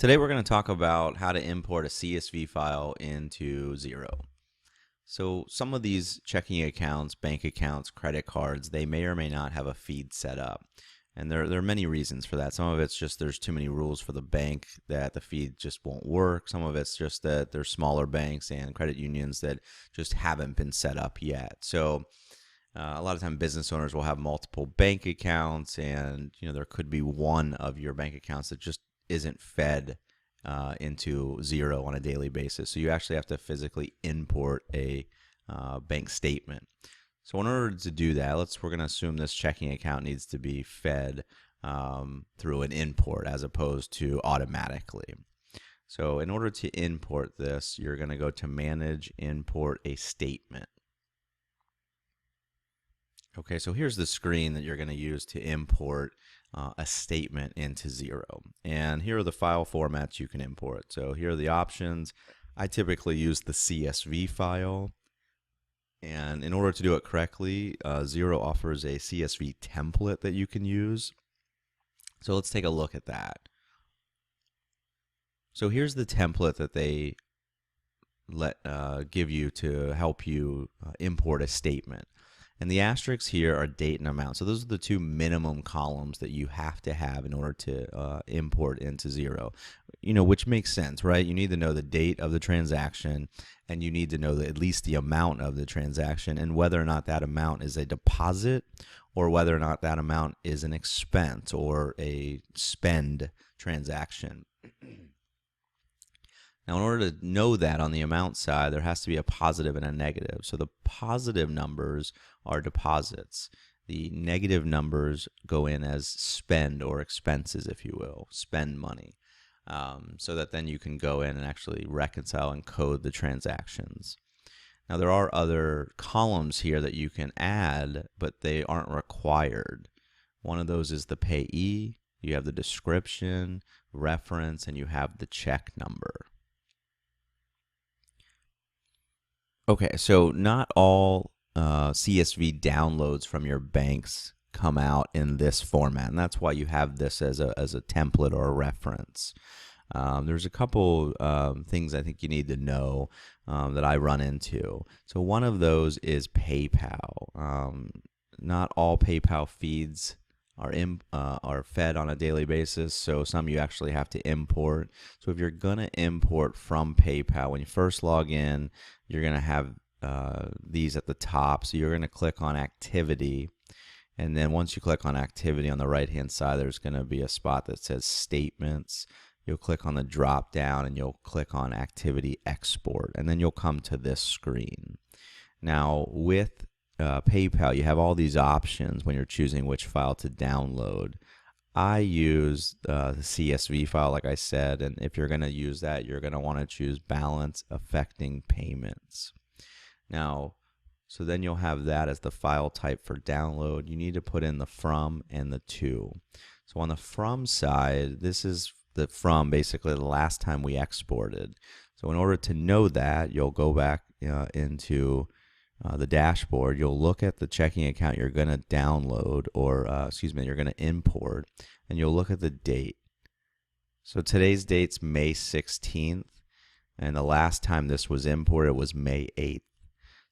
Today we're going to talk about how to import a CSV file into Xero. So some of these checking accounts, bank accounts, credit cards, they may or may not have a feed set up. And there are many reasons for that. Some of it's just there's too many rules for the bank that the feed just won't work. Some of it's just that there's smaller banks and credit unions that just haven't been set up yet. So a lot of time business owners will have multiple bank accounts, and there could be one of your bank accounts that just isn't fed into Xero on a daily basis. So you actually have to physically import a bank statement. So in order to do that, we're going to assume this checking account needs to be fed through an import as opposed to automatically. So in order to import this, you're going to go to Manage, Import a Statement. Okay, so here's the screen that you're going to use to import a statement into Xero. And here are the file formats you can import. So here are the options. I typically use the CSV file. And in order to do it correctly, Xero offers a CSV template that you can use. So let's take a look at that. So here's the template that they give you to help you import a statement. And the asterisks here are date and amount. So those are the two minimum columns that you have to have in order to import into Xero, which makes sense, right? You need to know the date of the transaction, and you need to know at least the amount of the transaction and whether or not that amount is a deposit or whether or not that amount is an expense or a spend transaction. Now, in order to know that on the amount side, there has to be a positive and a negative. So the positive numbers are deposits. The negative numbers go in as spend or expenses, if you will, spend money, so that then you can go in and actually reconcile and code the transactions. Now, there are other columns here that you can add, but they aren't required. One of those is the payee. You have the description, reference, and you have the check number. Okay, so not all CSV downloads from your banks come out in this format, and that's why you have this as a template or a reference. There's a couple things I think you need to know that I run into. So one of those is PayPal. Not all PayPal feeds are fed on a daily basis, so some you actually have to import. So if you're going to import from PayPal, when you first log in, you're going to have these at the top. So you're going to click on Activity, and then once you click on Activity on the right hand side, there's going to be a spot that says Statements. You'll click on the drop down and you'll click on Activity Export, and then you'll come to this screen. Now with PayPal, you have all these options when you're choosing which file to download. I use the CSV file, like I said, and if you're going to use that, you're going to want to choose Balance Affecting Payments. Now, so then you'll have that as the file type for download. You need to put in the from and the to. So on the from side, this is the from, basically the last time we exported. So in order to know that, you'll go back into the dashboard. You'll look at the checking account you're going to download, or you're going to import, and you'll look at the date. So today's date's May 16th, and the last time this was imported was May 8th.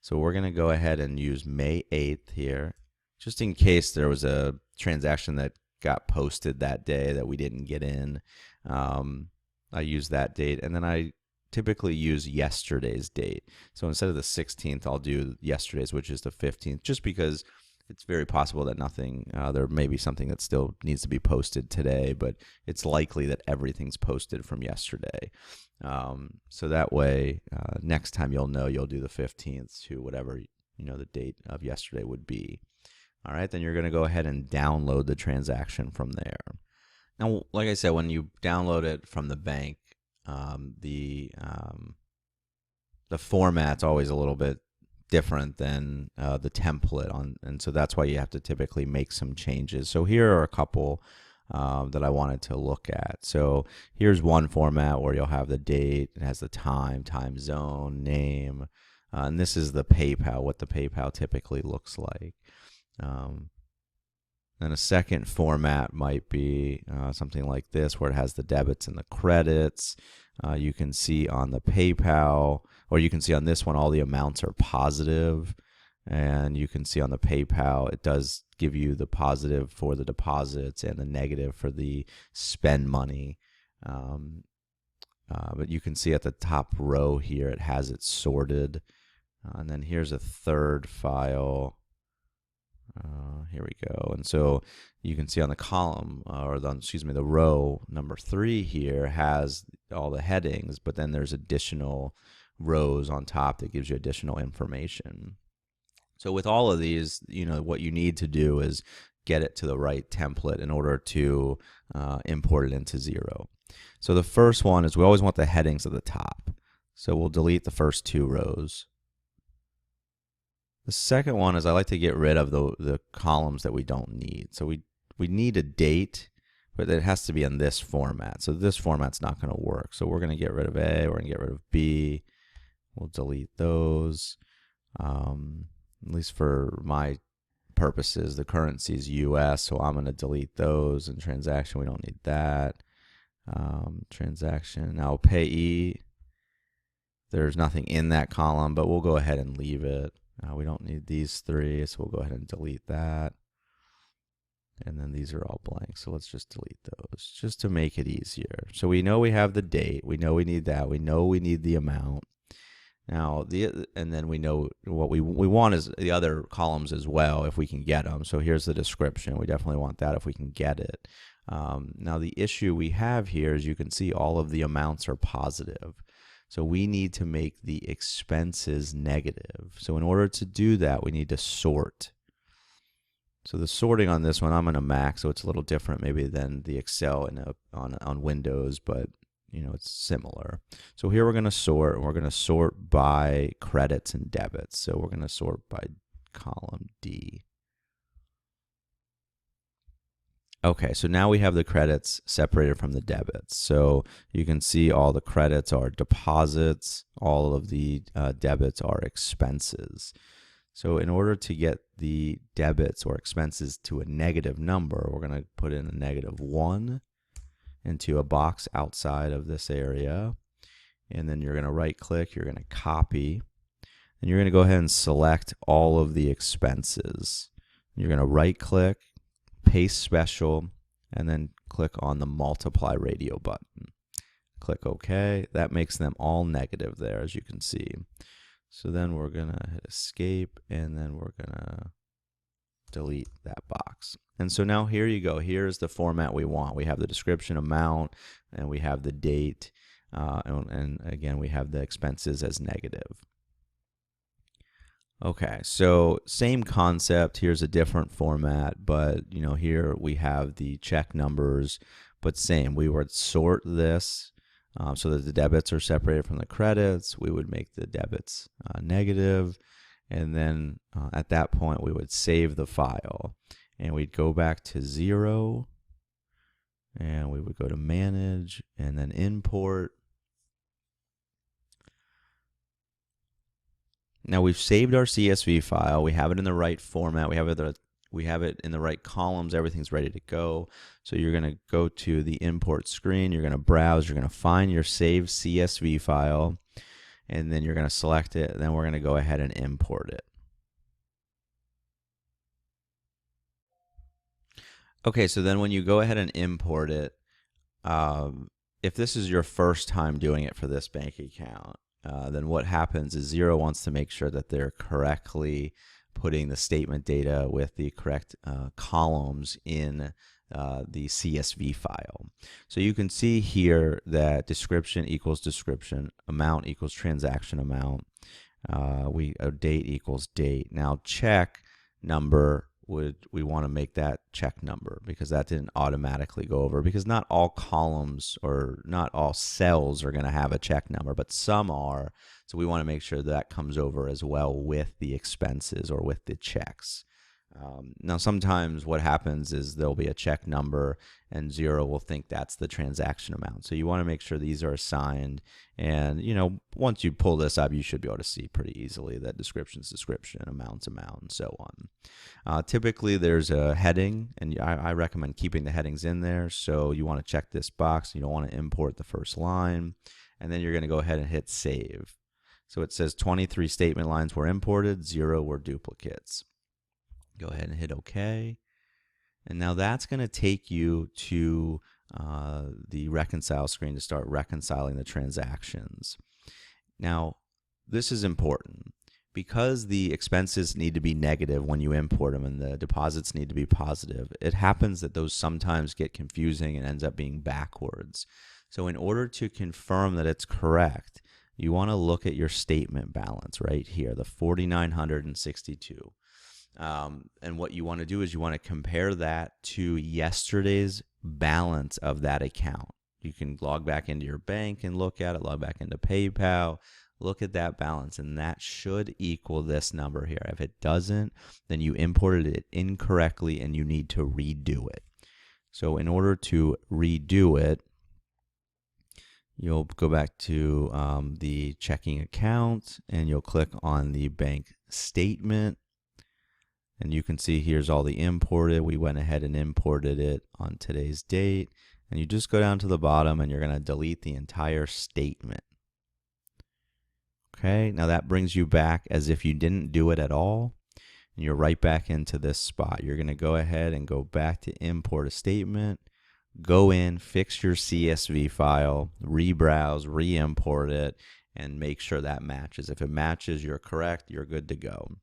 So we're going to go ahead and use May 8th here, just in case there was a transaction that got posted that day that we didn't get in. I use that date, and then I typically use yesterday's date. So instead of the 16th, I'll do yesterday's, which is the 15th, just because it's very possible that there may be something that still needs to be posted today, but it's likely that everything's posted from yesterday. So that way, next time you'll do the 15th to whatever the date of yesterday would be. All right, then you're going to go ahead and download the transaction from there. Now, like I said, when you download it from the bank, the format's always a little bit different than the template and so that's why you have to typically make some changes. So here are a couple that I wanted to look at. So here's one format where you'll have the date, it has the time zone, name, and this is the PayPal, what the PayPal typically looks like. Then a second format might be something like this, where it has the debits and the credits. You can see on the PayPal, or you can see on this one, all the amounts are positive. And you can see on the PayPal, it does give you the positive for the deposits and the negative for the spend money. But you can see at the top row here, it has it sorted. And then here's a third file. Here we go. And so you can see on the column, the row number 3 here has all the headings, but then there's additional rows on top that gives you additional information. So with all of these, what you need to do is get it to the right template in order to import it into Xero. So the first one is we always want the headings at the top. So we'll delete the first 2 rows. The second one is I like to get rid of the columns that we don't need. So we need a date, but it has to be in this format. So this format's not going to work. So we're going to get rid of A, we're going to get rid of B. We'll delete those. At least for my purposes, the currency is US, so I'm going to delete those. And transaction, we don't need that. Transaction, now payee, there's nothing in that column, but we'll go ahead and leave it. We don't need these 3, so we'll go ahead and delete that. And then these are all blank, so let's just delete those just to make it easier. So we know we have the date, we know we need that, we know we need the amount. Now, and then we know what we want is the other columns as well, if we can get them. So here's the description. We definitely want that if we can get it. Now, the issue we have here is you can see all of the amounts are positive. So we need to make the expenses negative. So in order to do that, we need to sort. So the sorting on this one, I'm on a Mac, so it's a little different maybe than the Excel on Windows, but it's similar. So here we're going to sort, and we're going to sort by credits and debits. So we're going to sort by column D. Okay, so now we have the credits separated from the debits. So you can see all the credits are deposits, all of the debits are expenses. So in order to get the debits or expenses to a negative number, we're going to put in a -1 into a box outside of this area. And then you're going to right click, you're going to copy, and you're going to go ahead and select all of the expenses. You're going to right click, paste special, and then click on the multiply radio button. Click OK. That makes them all negative there, as you can see. So then we're going to hit escape, and then we're going to delete that box. And so now here you go. Here's the format we want. We have the description, amount, and we have the date. And again, we have the expenses as negative. Okay, so same concept. Here's a different format, but here we have the check numbers, but same. We would sort this so that the debits are separated from the credits. We would make the debits negative, and then at that point we would save the file, and we'd go back to Xero, and we would go to manage and then import. Now we've saved our CSV file. We have it in the right format. We have it in the right columns. Everything's ready to go. So you're going to go to the import screen. You're going to browse. You're going to find your saved CSV file, and then you're going to select it. And then we're going to go ahead and import it. Okay, so then when you go ahead and import it, if this is your first time doing it for this bank account, then what happens is Xero wants to make sure that they're correctly putting the statement data with the correct columns in the CSV file. So you can see here that description equals description, amount equals transaction amount, date equals date. Now check number, we want to make that check number because that didn't automatically go over, because not all columns or not all cells are going to have a check number, but some are. So we want to make sure that comes over as well with the expenses or with the checks. Now, sometimes what happens is there'll be a check number and Xero will think that's the transaction amount. So you want to make sure these are assigned. And, once you pull this up, you should be able to see pretty easily that description's description, amount's amount, and so on. Typically, there's a heading, and I recommend keeping the headings in there. So you want to check this box. You don't want to import the first line. And then you're going to go ahead and hit save. So it says 23 statement lines were imported, 0 were duplicates. Go ahead and hit OK. And now that's going to take you to the reconcile screen to start reconciling the transactions. Now, this is important because the expenses need to be negative when you import them and the deposits need to be positive. It happens that those sometimes get confusing and ends up being backwards. So in order to confirm that it's correct, you want to look at your statement balance right here, the 4,962. And what you want to do is you want to compare that to yesterday's balance of that account. You can log back into your bank and look at it, log back into PayPal, look at that balance, and that should equal this number here. If it doesn't, then you imported it incorrectly and you need to redo it. So in order to redo it, you'll go back to the checking account and you'll click on the bank statement. And you can see here's all the imported. We went ahead and imported it on today's date. And you just go down to the bottom and you're going to delete the entire statement. Okay, now that brings you back as if you didn't do it at all. And you're right back into this spot. You're going to go ahead and go back to import a statement. Go in, fix your CSV file, rebrowse, re-import it, and make sure that matches. If it matches, you're correct, you're good to go.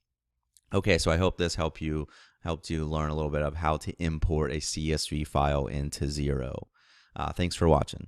Okay, so I hope this helped you learn a little bit of how to import a CSV file into Xero. Thanks for watching.